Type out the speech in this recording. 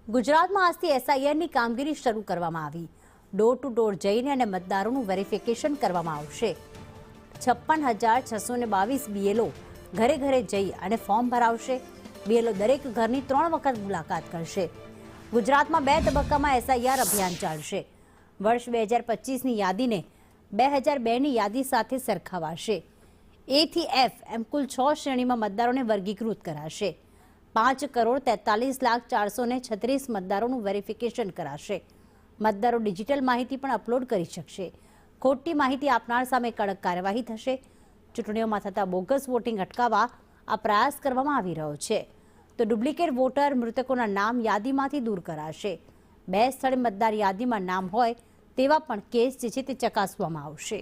ગુજરાતમાં આજથી એસઆઈઆરની કામગીરી શરૂ કરવામાં આવી। ડોર ટુ ડોર જઈને અને મતદારોનું વેરિફિકેશન કરવામાં આવશે। 56,622 બીએલઓ ઘરે ઘરે જઈ અને ફોર્મ ભરાવશે। બીએલઓ દરેક ઘરની 3 વખત મુલાકાત કરશે। ગુજરાતમાં 2 તબક્કામાં એસઆઈઆર અભિયાન ચાલશે। વર્ષ 2025ની યાદીને 2002ની યાદી સાથે સરખાવાશે। એ થી એફ એમ કુલ 6 શ્રેણીમાં મતદારોને વર્ગીકૃત કરાશે। 5,43,436 મતદારોનું વેરિફિકેશન કરાશે। મતદારો ડિજિટલ માહિતી પણ અપલોડ કરી શકશે। ખોટી માહિતી આપનાર સામે કડક કાર્યવાહી થશે। ચૂંટણીઓમાં થતા બોગસ વોટિંગ અટકાવવા આ પ્રયાસ કરવામાં આવી રહ્યો છે। તો ડુપ્લિકેટ વોટર મૃતકોના નામ યાદીમાંથી દૂર કરાશે। 2 સ્થળે મતદાર યાદીમાં નામ હોય તેવા પણ કેસ જે છે તે ચકાસવામાં આવશે।